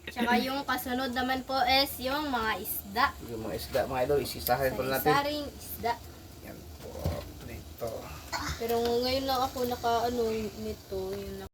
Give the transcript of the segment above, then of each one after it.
Tsaka yung kasunod naman po is yung mga isda. Yung mga isda, mga idol, isisahin po natin. Saring isda. Yan po, dito. Pero ngayon lang ako naka-ano nito. Yun lang.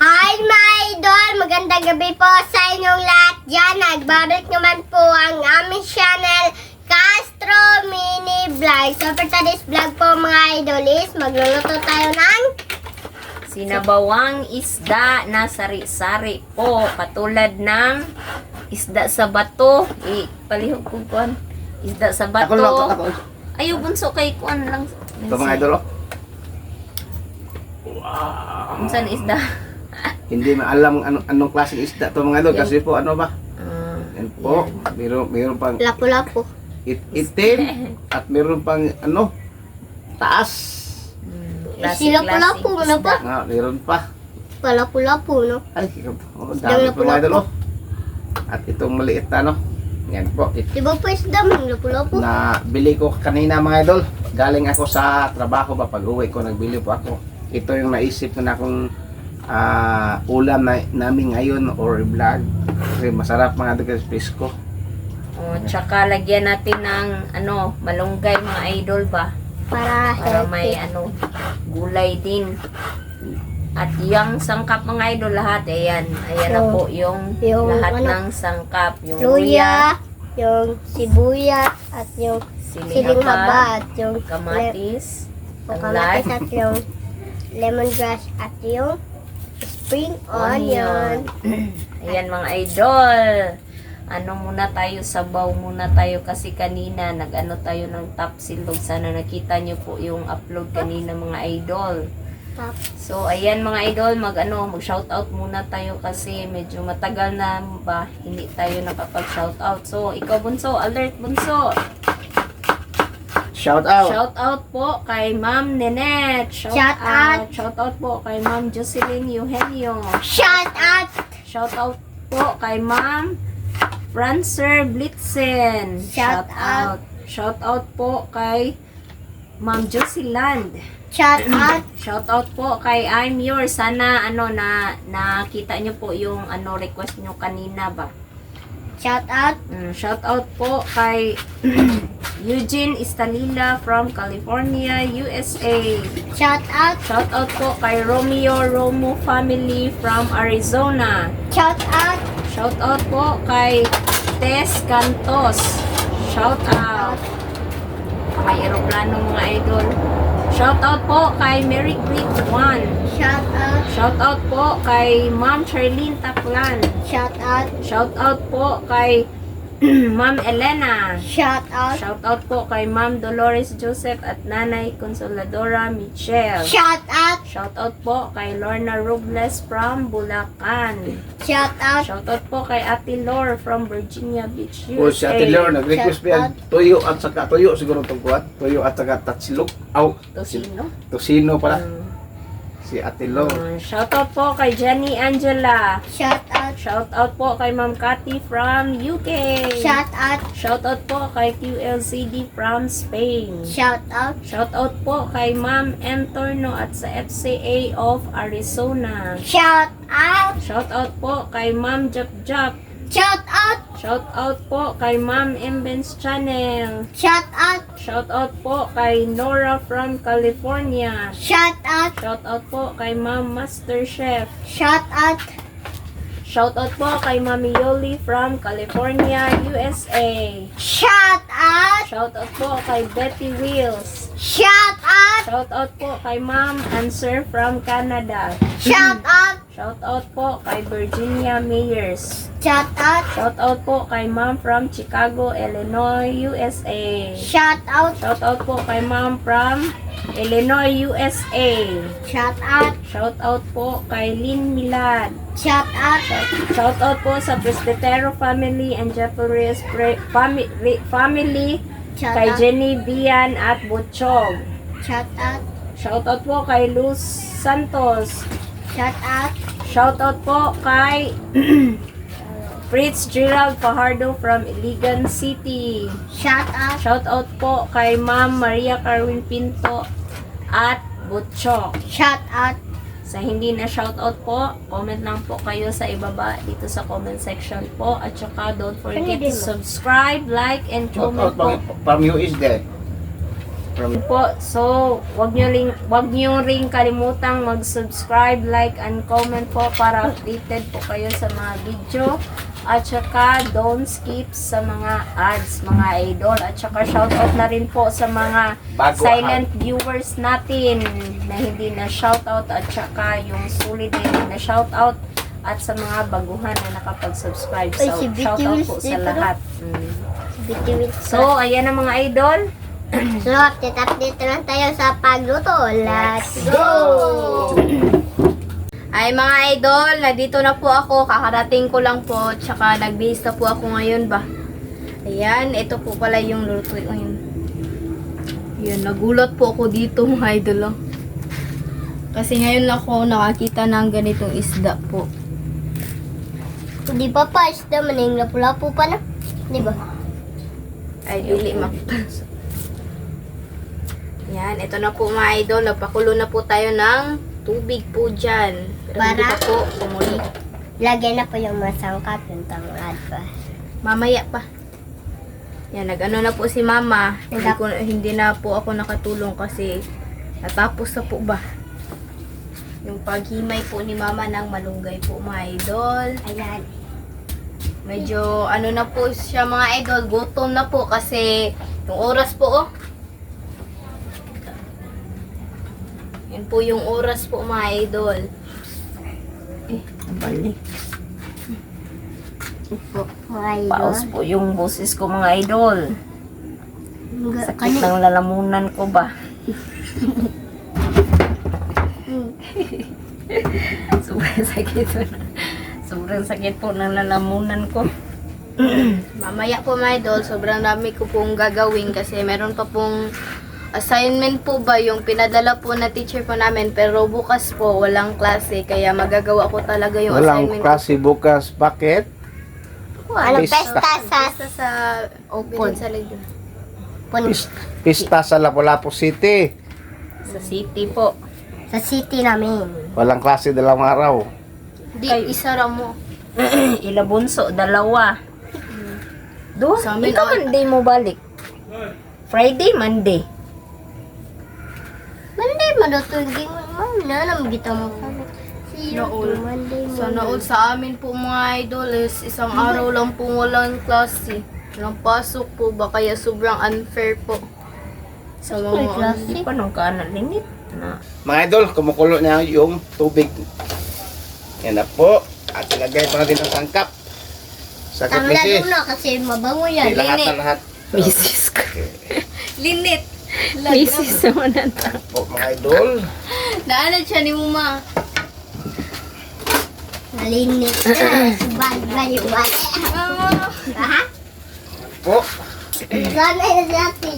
Hi my idol! Magandang gabi po sa inyong lahat dyan. Nagbabalik naman po ang aming channel Castro Mini Vlog. So for today's vlog po mga idol is magluluto tayo ng sinabawang isda na sari-sari po. Katulad ng isda sa bato. Palihog ko kuan. Isda sa bato. Ako. Ayaw bunso kay kuan lang. Ito mga idol, oh. Unsan isda? Hindi maalam anong klaseng isda to mga idol. Kasi po, ano ba? Yan po. Meron pang lapu-lapu. itim. At meron pang, ano, taas. Lapu-lapu na po. Ah, meron pa. Lapu-lapu no? Ay, dami po mga idol, oh. At itong maliit na, ano. Yan po. Diba po isda mo lapu-lapu? Na bili ko kanina mga idol. Galing ako sa trabaho pa. Pag uwi ko, nagbili po ako. Ito yung naisip ko na akong ulam namin ngayon or vlog. Kasi masarap mga idol kasi presko. Tsaka lagyan natin ng ano, malunggay mga idol ba? Para May healthy. ano, gulay din. At yung sangkap mga idol lahat, ayan. Ayan na po yung lahat ano, ng sangkap. Yung luya, yung sibuya, at yung siling haba, at yung kamatis, yung ang kamatis, lime, at yung lemongrass, at yung spring onion. Ayan mga idol. Ano muna tayo, sabaw muna tayo kasi kanina nag-ano tayo ng top silog. Sana nakita nyo po yung upload kanina mga idol. So ayan mga idol, mag-shoutout muna tayo kasi medyo matagal na ba hindi tayo nakapag-shoutout. So ikaw bunso, alert bunso. Shout out. Shoutout po kay Ma'am Nenet. Shout out. Shoutout po kay Ma'am Jocelyn Eugenio. Shout out! Shoutout po kay Ma'am Francer Blitzen. Shout out. Shoutout po kay Ma'am Jocelyn. Shout out! Shoutout po kay I'm Yours. Sana nakita niyo po yung request niyo kanina ba. Shout out! Shoutout po kay Eugene Istalila from California, USA. Shout out! Shoutout po kay Romeo Romo family from Arizona. Shout out! Shoutout po kay Tess Cantos. Shoutout. May aeroplano mga idol. Shoutout po kay Mary Creek 1. Shout out! Shoutout po kay Ma'am Charlene Taklan. Shout out! Shoutout po kay Ma'am Elena. Shout out! Shoutout po kay Ma'am Dolores Joseph at Nanay Consoladora Michelle. Shout out! Shoutout po kay Lorna Robles from Bulacan. Shout out! Shoutout po kay Ate Lor from Virginia Beach, USA. O si Ate Leo, nag-request Shout pa yan. out. Tuyo at saka tuyo siguro itong kuhat. Tuyo at saka tatsilog. Aw, Tosino. tosino pala. Si Ate Leo. Shoutout po kay Jenny Angela. Shout out! Shoutout po kay Ma'am Cathy from UK. Shout out! Shoutout po kay QLCD from Spain. Shout out! Shoutout po kay Ma'am M. Torno at sa FCA of Arizona. Shout out! Shoutout po kay Ma'am Jap Jap. Shout out! Shoutout po kay Ma'am Mbens Channel. Shout out! Shoutout po kay Nora from California. Shout out! Shoutout po kay Ma'am Master Chef. Shout out! Shoutout po kay Mami Yoli from California, USA. Shout out! Shoutout po kay Betty Wheels. Shout out! Shoutout po kay Ma'am Answer from Canada. Shout out! Shout out po kay Virginia Meyers. Shout out. Shout out po kay Ma'am from Chicago, Illinois, USA. Shout out. Shout out po kay Ma'am from Illinois, USA. Shout out. Shout out po kay Lynn Milad. Shout out. Shout out po sa Presbytero family and Jeffries family Shout kay out. Jenny Bian at Butchog. Shout out. Shout out po kay Luz Santos. Shout out. Shout out po kay Fritz Gerald Fajardo from Iligan City. Shout out. Shout out po kay Ma'am Maria Carwin Pinto at Butchog. Shout out. Sa hindi na shoutout po, comment lang po kayo sa ibaba dito sa comment section po. At saka don't forget to subscribe, like, and comment po. From you is there. Po. So, wag nyo ring kalimutang mag-subscribe, like, and comment po para updated po kayo sa mga video. At saka, don't skip sa mga ads, mga idol. At saka, shoutout na rin po sa mga Bago silent viewers natin na hindi na shoutout. At saka, yung solid na hindi na shoutout. At sa mga baguhan na nakapag-subscribe. Ay, So, si Vicky shoutout Wills po sa dito, lahat. Bitiwit. So, ayan ang mga idol. So, update lang tayo sa pagluto. Let's go! Ay mga idol, nandito na po ako. Kakarating ko lang po. Tsaka nagbihis na po ako ngayon ba. Ayan, ito po pala yung lutuin ko yun. Yan, nagulat po ako dito mga idol. Oh. Kasi ngayon lang ako nakakita ng ganitong isda po. Di ba pa, isda maning lapu-lapu pa na? Di ba? Ay, dili mak. Yan, ito na po mga idol. Napakulo na po tayo ng tubig po dyan. Pero hindi Para? pa po kumulo. Lagyan na po yung masangkap, yung tamad pa. Mamaya pa. Yan, nag-ano na po si mama. Hindi na po ako nakatulong kasi natapos na po ba. Yung paghimay po ni mama ng malunggay po mga idol. Ayan. Medyo ano na po siya mga idol. Gutom na po kasi yung oras po oh. Yan po yung oras po mga idol. Balik. Ay, Paus po yung boses ko mga idol. Sakit Kani- ng lalamunan ko ba? Sobrang sakit po. Sobrang sakit po ng lalamunan ko. Mamaya po mga idol, sobrang dami ko pong gagawin kasi meron pa pong assignment po ba yung pinadala po na teacher po namin pero bukas po walang klase kaya magagawa ko talaga yung Walang assignment klase bukas. Bakit? ko. Ano, Pista. pesta sa Basta sa Open. sa lagyan. Pista sa Lapu-Lapu City. Sa city po. sa city namin. Walang klase dalawang araw. Di, isara mo. Ilabunso, dalawa. Do, Sa amin, ikaw Monday mo balik. Friday, Monday. Monday mo na ito. Hindi mo nalang kita mo. Nool. Monday mo. Sa nood sa amin po mga idol is isang araw lang po walang klase. Walang pasok po ba kaya sobrang unfair po. Sa May mga klase. Hindi pa nung ka linit na. Mga idol, kumukulo na yung tubig. Yan na po. At ilagay pa natin ang sangkap. Sakit Tanggal misis. na kasi mabango yan. Di lahat Linit. na lahat. Misis ko. linit. Misis naman na ta. Po mga idol. Naalala siya ni Muma. Malinis. Baliwan. Ha? Po. Sana yung natin.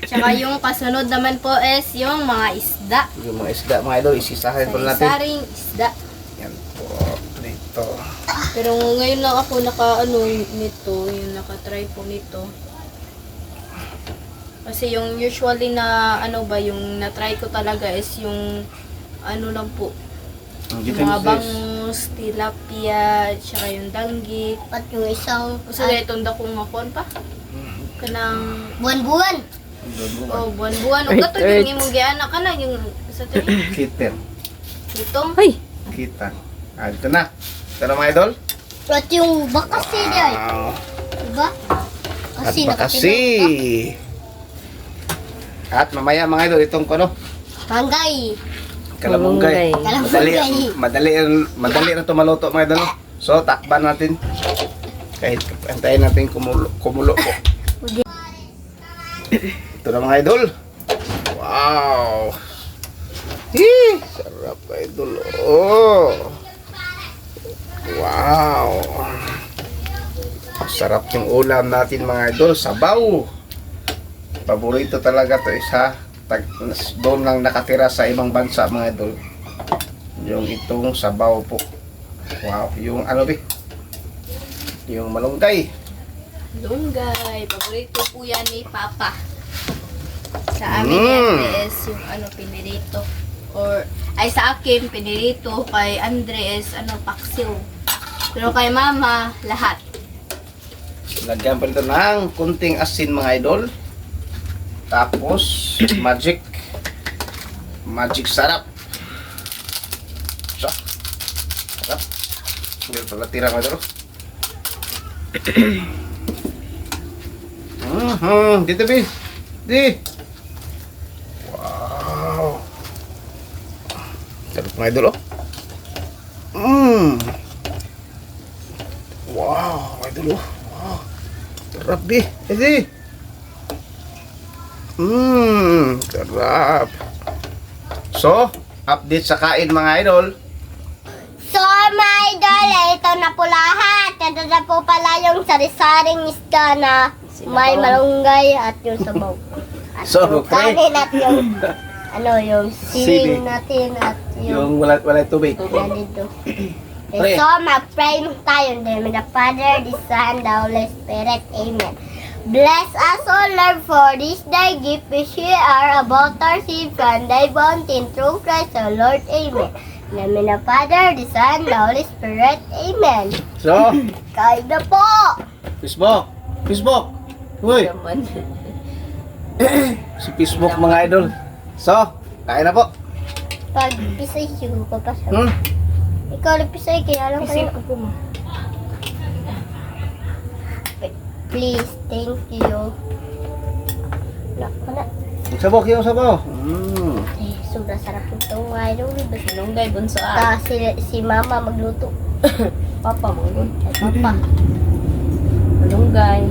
Tsaka yung kasunod naman po is yung mga isda. Yung mga isda mga idol, isisahin po natin. Sari-saring isda. Yan po. Dito. Pero ngayon lang ako naka-ano nito, yung nakatry po nito. Kasi yung usually na ano ba, yung na-try ko talaga is yung ano lang po. Yung mga bangus, tilapia, tsaka yung danggit. At yung isang Kasi itong dakong makon pa. Kanang, buwan-buwan. oh, buwan-buwan. O gato yung imong gianak ka na, yung sa tali. Kitten. Itong, Ay, Kita. Ah, dito na. Ito na mga idol. At yung bakasi niya. Wow. Diba? At Kasi bakasi. At mamaya mga idol, itong ano, Manggay. Kalamunggay. Kalamunggay. Madali na ito maluto mga idol. So, takpan natin. Kahit antayin natin kumulo po. Ito na mga idol. Wow! Sarap idol. Oh! Wow! Sarap yung ulam natin mga idol. Sabaw! Paborito talaga to isa. Doon lang nakatira sa ibang bansa mga idol. Yung itong sabaw po. Wow! Yung ano ba? Yung malunggay. Lunggay. Paborito po yan ni Papa. Sa amin Andres, yung pinirito. Or, ay sa akin, pinirito. Kay Andres, paksiw. Pero kay Mama, lahat. Lagyan pa ito ng kunting asin mga idol. Tapos, magic sarap. So, sarap. Hindi pala tira mga idol. Dito bi. Di. Wow. Sarap mga idol oh. Wow, mga idol oh. Wow. Sarap bi. Di. Sarap. So, update sa kain mga idol. So, mga idol, ito na po lahat. Ito na po pala yung sari-saring isda na may malunggay at yung sabaw. At So, yung okay. kanin at yung, yung Sili. siling natin at Yung yung wala tubig. yan dito. Pre. So, mag-pray tayo. In the name of the Father, the Son, the Holy Spirit. Amen. Bless us, O Lord, for this thy gift which we are about to receive from thy bounty through Christ our Lord. Amen. In the name of the Father, the Son, the Holy Spirit. Amen. So, Kain na po! Facebook. Facebook. Uy, Naman. si Facebook mga idol. So, kain na po. Pag pisay, siguro ko pa siya. Hmm? Ikaw nagpisay, kaya lang kayo. Isip ko mo. Please, thank you. Naku na. Sabok yung sabaw. Eh, sobrang sarap nito mga idol. Basta Lunggay, bunso ah. si Mama magluto. Papa mo. Ay, Papa. Lunggay.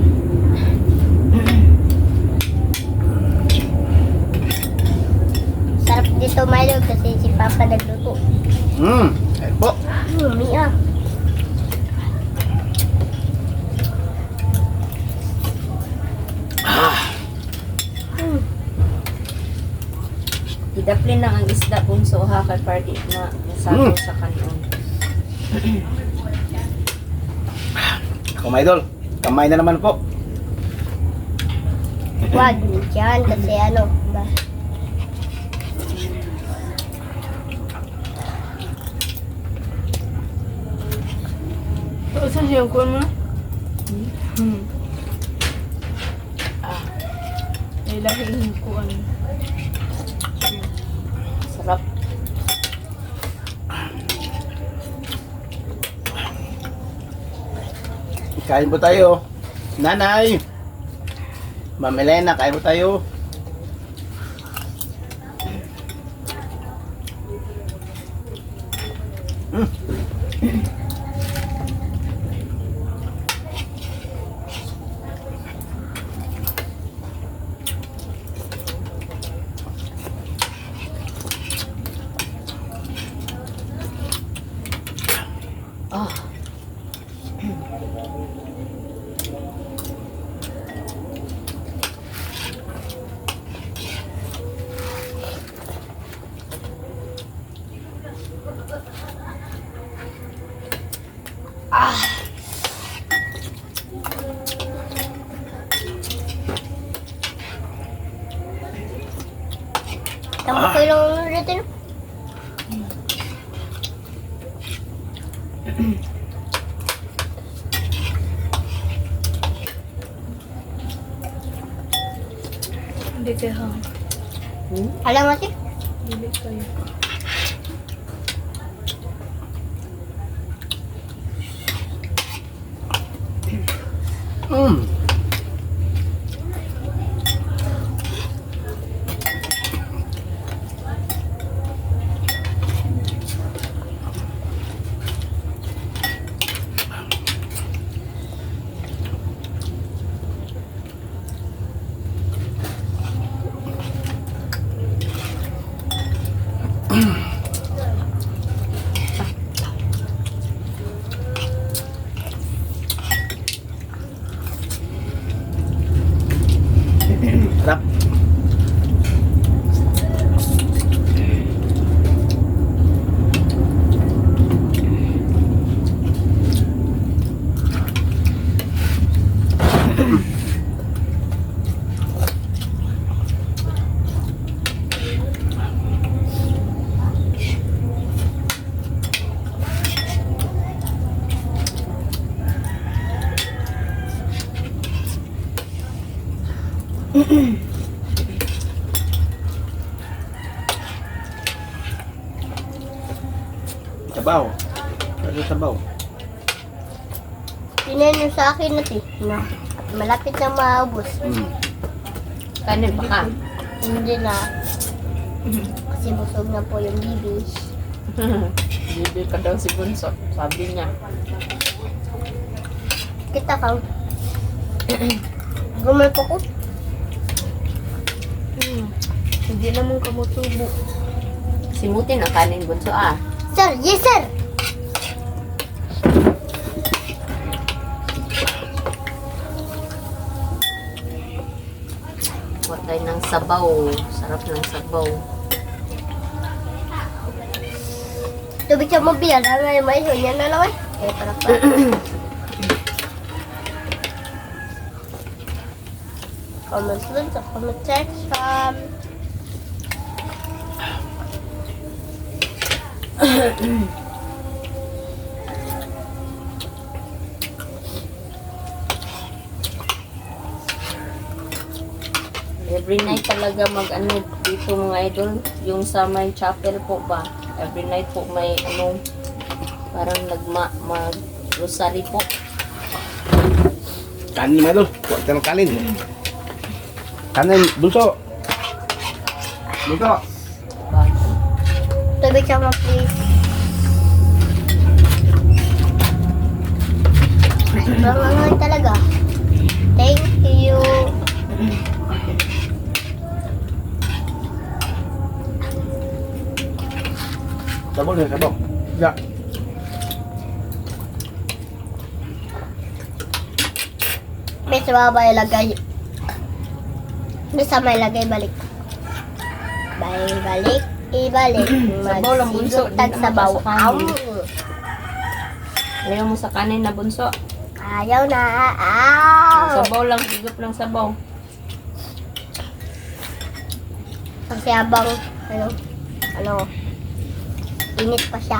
Sarap dito mga idol kasi si Papa nagluto. Kain po. Mia. Idaplin lang ang isda bunso ha kay party na nasato sa kanon. Ako mga idol. Kamay na naman po. Wag dyan kasi ba? Saan siya ko mo? Ilahin ko Sarap. Kain po tayo. Nanay. Ma'am Elena, kain po tayo. Tama ko yung rito. Hindi kayo. Alam mo si? Hindi kayo. Sabaw. Ano sabaw? Tinanong sa akin natin na malapit na maubos. Kanin pa ka. Hindi na. Kasi busog na po yung bibi. Bibi ka daw si Bunso. Sabi niya. Kita ka. Gumal po ko. Hindi naman kamutubo. Simutin ang kanin, Bunso ah. Sir, yes sir! Huwag tayo ng sabaw. Sarap ng sabaw. Tubig sa mobil. Ano na yung mais? Yan na lang eh. Eh, para pa. Comment dun sa comment section. Every night talaga mag-ano dito mga idol. Yung sa may chapel po ba. Every night po may ano. Parang mag-rosary po. Kanin mga idol. Huwag ka ng kanin. Kanin, bunso. Bunso. Tubig sa mo please. Bangangan talaga. Thank you. Sabaw na, sabaw. Ya. May sa baba ilagay. May sa may lagay balik. Balik. Ibalik. Sabaw lang, bunso. Tag Di sabaw. naman sa kanin. Ayaw mo sa kanin na Bunso. Ayaw na. Aw. Sabaw lang, higop lang sabaw. Kasi habang init pa siya.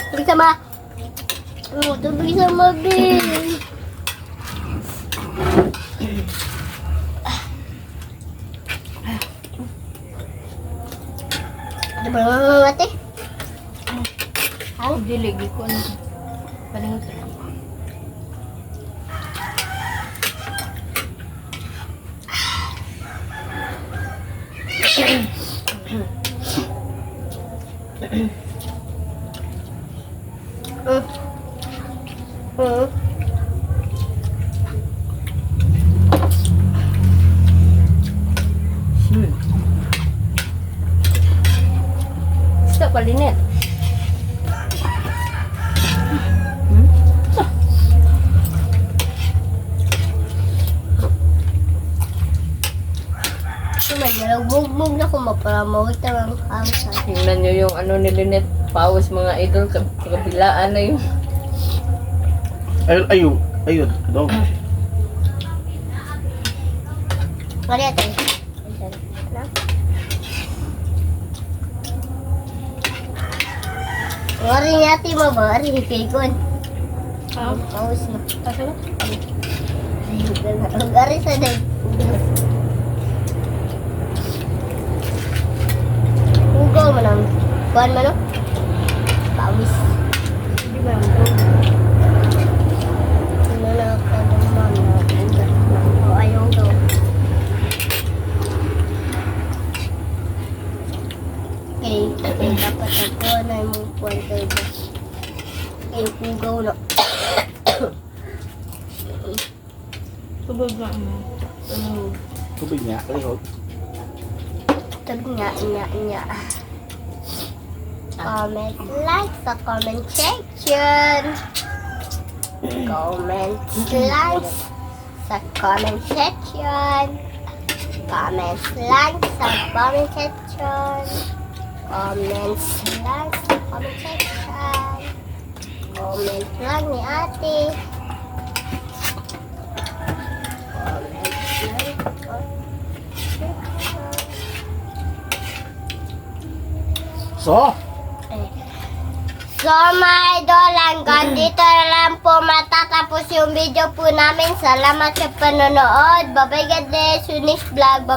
Tubig sama. Tubig sama, Bin. Ada berapa mati? Hindi, lagi ko ano. Palingot lang. Stop palinit. Bugbog na ko maparamawit ang hamsa. Tingnan nyo yung ano ni Lynette. Pawis mga idol. Kabilaan na yung Ayun. Dong. Mari ate. Mari ni ate mo ba? Mari ni Kikon. Paus na. Mari sa day. Hugaw mo lang. Kuhan mo no? Pawis. Hindi ba ang Ano na ako ng mama? O ayaw daw. Okay, dapat ako na yung kuhan kayo ba? Okay, Tubig niya, lihog. Nya. Comment, like sa comment section. Comment, like sa comment section. Comment, like sa comment section. Comment, like sa comment section. Comment lang ni ate. Comment lang. So, mga idol, hanggang dito na lang po matatapos yung video po namin. Salamat sa panonood. Bye-bye, God bless. Next vlog. Bye-bye.